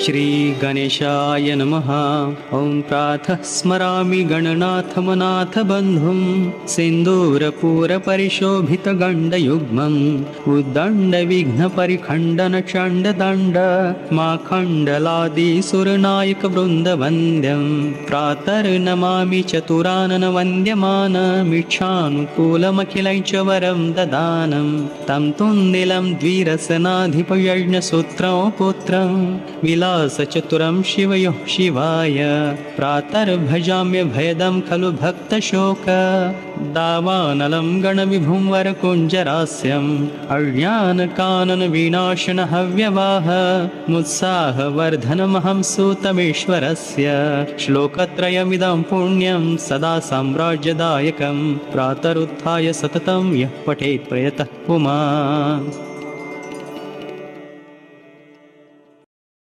श्रीगणेशाय नमः। ॐ प्रातः स्मरामि गणनाथमनाथबन्धुं सिन्दूरपूरपरिशोभितगण्डयुग्मम् उद्दण्डविघ्नपरिखण्डनचण्डदण्ड माखण्डलादिसुरनायकवृन्दवन्द्यं प्रातर्नमामि चतुराननवन्द्यमानमिच्छानुकूलमखिलं च वरं ददानं तं तुन्दिलं द्विरसनाधिपयज्ञसूत्रं पुत्रं विलासचतुरं शिवयोः शिवाय प्रातर्भजाम्यभयदं खलु भक्तशोक दावानलं गणविभुं वरकुञ्जरास्यम् अज्ञानकाननविनाशनहव्यवाह मुत्साहवर्धनमहं सूतमेश्वरस्य श्लोकत्रयमिदं पुण्यं सदा साम्राज्यदायकं प्रातरुत्थाय सततं यः पठेत् प्रयतः पुमान्।